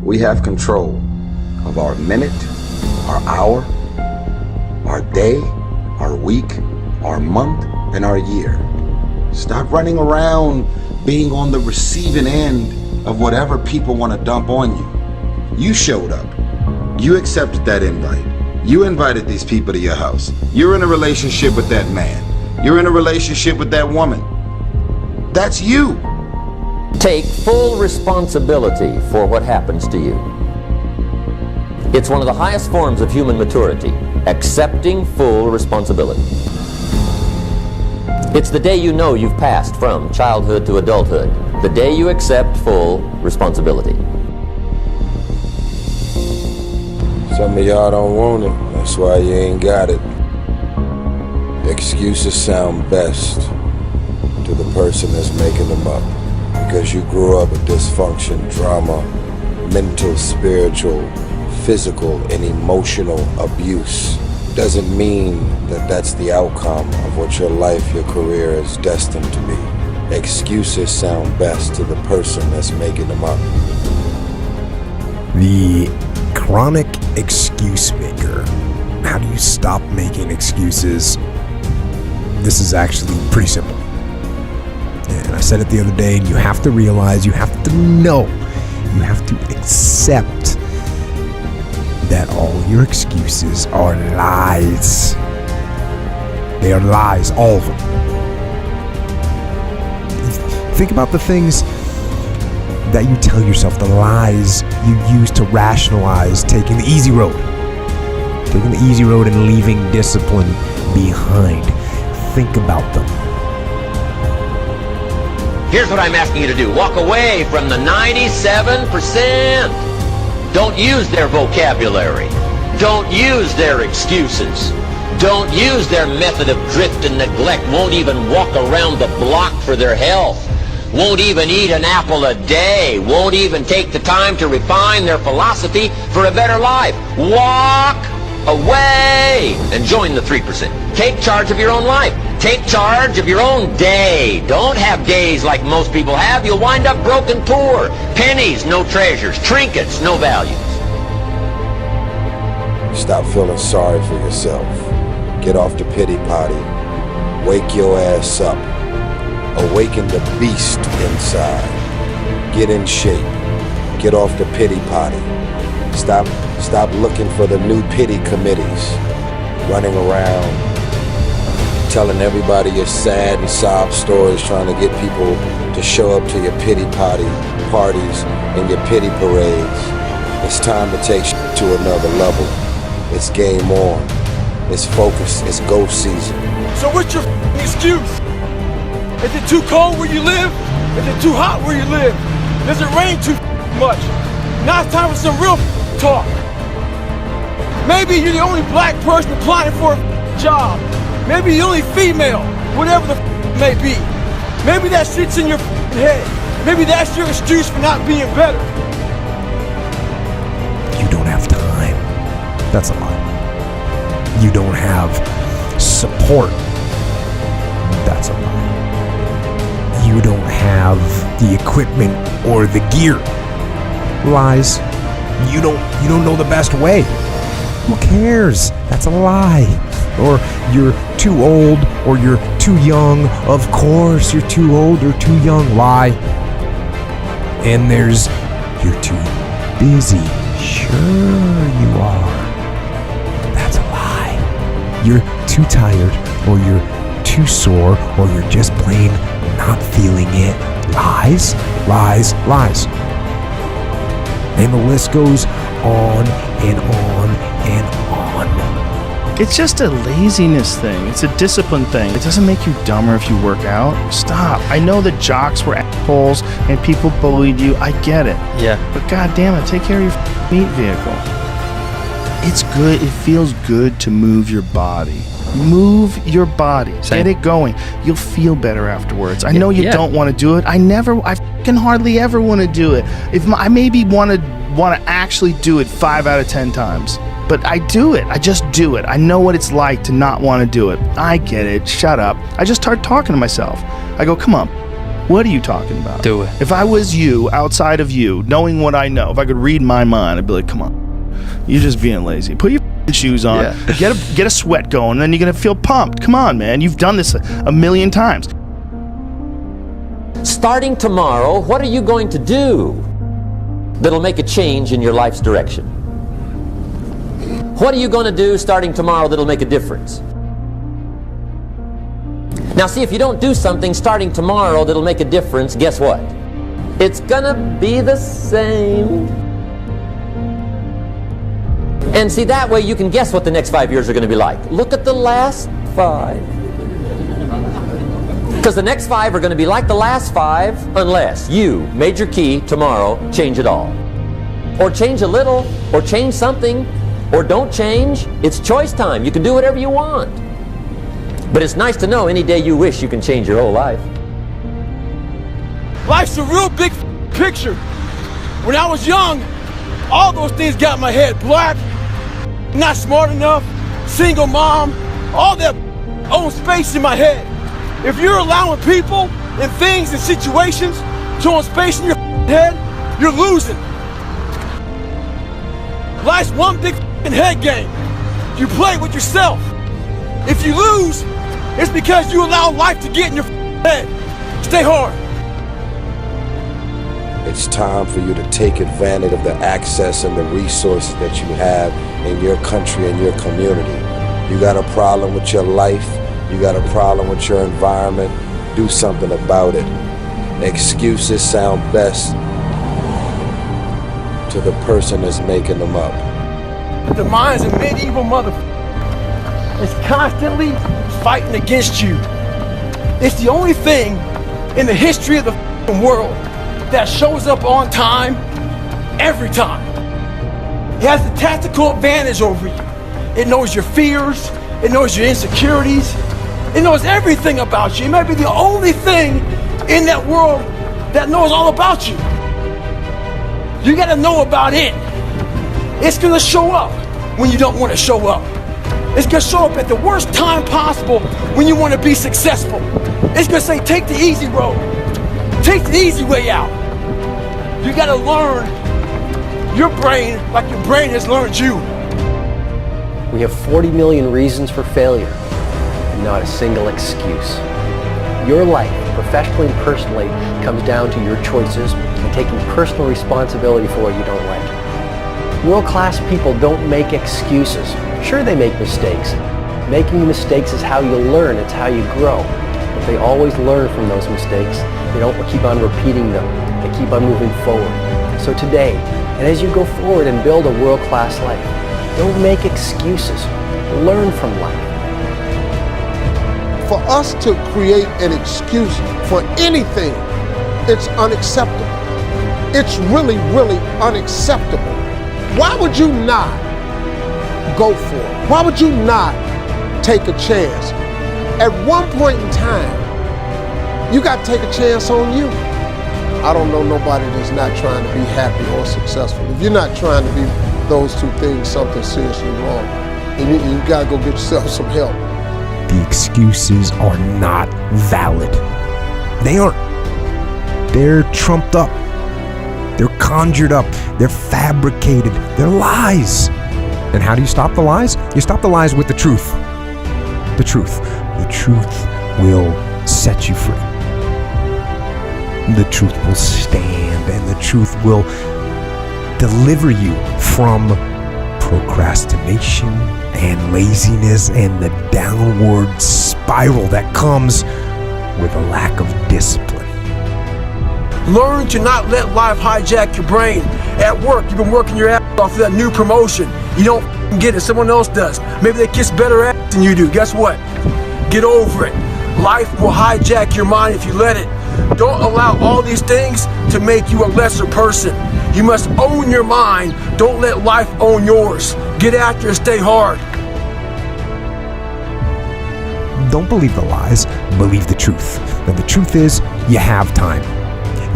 We have control of our minute, our hour, our day, our week, our month, and our year. Stop running around being on the receiving end of whatever people want to dump on you. You showed up. You accepted that invite. You invited these people to your house. You're in a relationship with that man. You're in a relationship with that woman. That's you. Take full responsibility for what happens to you. It's one of the highest forms of human maturity, accepting full responsibility. It's the day you know you've passed from childhood to adulthood, the day you accept full responsibility. Some of y'all don't want it, that's why you ain't got it. Excuses sound best to the person that's making them up, because you grew up with dysfunction, drama, mental, spiritual, physical, and emotional abuse. Doesn't mean that that's the outcome of what your life, your career is destined to be. Excuses sound best to the person that's making them up. The chronic excuse maker. How do you stop making excuses? This is actually pretty simple. And I said it the other day, and you have to realize, you have to know, you have to accept that all your excuses are lies. They are lies, all of them. Think about the things that you tell yourself, the lies you use to rationalize taking the easy road. Taking the easy road and leaving discipline behind. Think about them. Here's what I'm asking you to do. Walk away from the 97%. Don't use their vocabulary. Don't use their excuses. Don't use their method of drift and neglect. Won't even walk around the block for their health. Won't even eat an apple a day. Won't even take the time to refine their philosophy for a better life. Walk away and join the 3%. Take charge of your own life. Take charge of your own day. Don't have days like most people have. You'll wind up broke and poor. Pennies, no treasures. Trinkets, no values. Stop feeling sorry for yourself. Get off the pity potty. Wake your ass up. Awaken the beast inside. Get in shape. Get off the pity potty. Stop looking for the new pity committees. Running around telling everybody your sad and sob stories, trying to get people to show up to your pity parties and your pity parades. It's time to take to another level. It's game on. It's focus. It's go season. So what's your excuse? Is it too cold where you live? Is it too hot where you live? Does it rain too much? Now it's time for some real talk. Maybe you're the only black person applying for a job. Maybe you're the only female, whatever the it may be. Maybe that shit's in your head. Maybe that's your excuse for not being better. You don't have time. That's a lie. You don't have support. That's a lie. You don't have the equipment or the gear. Lies. You don't know the best way. Who cares? That's a lie. Or you're too old, or you're too young. Of course you're too old or too young. Lie. And there's, you're too busy. Sure you are. That's a lie. You're too tired, or you're too sore, or you're just plain not feeling it. Lies, lies, lies. And the list goes on and on and on. It's just a laziness thing. It's a discipline thing. It doesn't make you dumber if you work out. Stop. I know that jocks were assholes and people bullied you. I get it. Yeah. But god damn it, take care of your meat vehicle. It's good. It feels good to move your body. Move your body. Same. Get it going. You'll feel better afterwards. I know you don't want to do it. I can hardly ever want to do it. I maybe want to actually do it 5 out of 10 times. But I do it. I just do it. I know what it's like to not want to do it. I get it. Shut up. I just start talking to myself. I go, come on. What are you talking about? Do it. If I was you, outside of you, knowing what I know, if I could read my mind, I'd be like, come on. You're just being lazy. Put your shoes on. Yeah. Get a sweat going, and then you're going to feel pumped. Come on, man. You've done this a million times. Starting tomorrow, what are you going to do that'll make a change in your life's direction? What are you going to do starting tomorrow that'll make a difference? Now see, if you don't do something starting tomorrow that'll make a difference, guess what? It's gonna be the same. And see, that way you can guess what the next 5 years are gonna be like. Look at the last 5. Because the next 5 are gonna be like the last 5 unless you, major key, tomorrow, change it all. Or change a little, or change something, or don't change. It's choice time. You can do whatever you want. But it's nice to know any day you wish you can change your whole life. Life's a real big picture. When I was young, all those things got in my head. Black, not smart enough, single mom, all that own space in my head. If you're allowing people and things and situations to own space in your head, you're losing. Life's one big head game. You play with yourself. If you lose, it's because you allow life to get in your head. Stay hard. It's time for you to take advantage of the access and the resources that you have in your country and your community. You got a problem with your life, you got a problem with your environment, do something about it. Excuses sound best to the person that's making them up. The mind's a medieval motherfucker. It's constantly fighting against you. It's the only thing in the history of the world that shows up on time every time. It has the tactical advantage over you. It knows your fears, it knows your insecurities, it knows everything about you. It might be the only thing in that world that knows all about you. You gotta know about it. It's gonna show up when you don't want to show up. It's gonna show up at the worst time possible when you want to be successful. It's gonna say, take the easy road. Take the easy way out. You gotta learn your brain like your brain has learned you. We have 40 million reasons for failure, and not a single excuse. Your life, professionally and personally, comes down to your choices and taking personal responsibility for what you don't like. World-class people don't make excuses. Sure, they make mistakes. Making mistakes is how you learn, it's how you grow. But they always learn from those mistakes. They don't keep on repeating them. They keep on moving forward. So today, and as you go forward and build a world-class life, don't make excuses. Learn from life. For us to create an excuse for anything, it's unacceptable. It's really, really unacceptable. Why would you not go for it? Why would you not take a chance? At one point in time, you got to take a chance on you. I don't know nobody that's not trying to be happy or successful. If you're not trying to be those two things, something's seriously wrong. And you got to go get yourself some help. The excuses are not valid. They aren't. They're trumped up. They're conjured up. They're fabricated. They're lies. And how do you stop the lies? You stop the lies with the truth. The truth. The truth will set you free. The truth will stand, and the truth will deliver you from procrastination and laziness and the downward spiral that comes with a lack of discipline. Learn to not let life hijack your brain. At work, you've been working your ass off for that new promotion. You don't get it, someone else does. Maybe they kiss better ass than you do. Guess what? Get over it. Life will hijack your mind if you let it. Don't allow all these things to make you a lesser person. You must own your mind. Don't let life own yours. Get after it, stay hard. Don't believe the lies, believe the truth. And the truth is, you have time.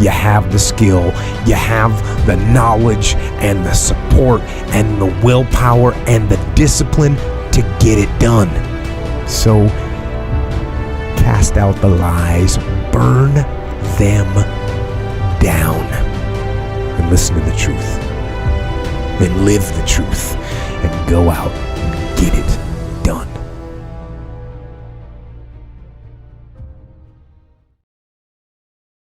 You have the skill, you have the knowledge and the support and the willpower and the discipline to get it done. So cast out the lies, burn them down and listen to the truth and live the truth and go out and get it.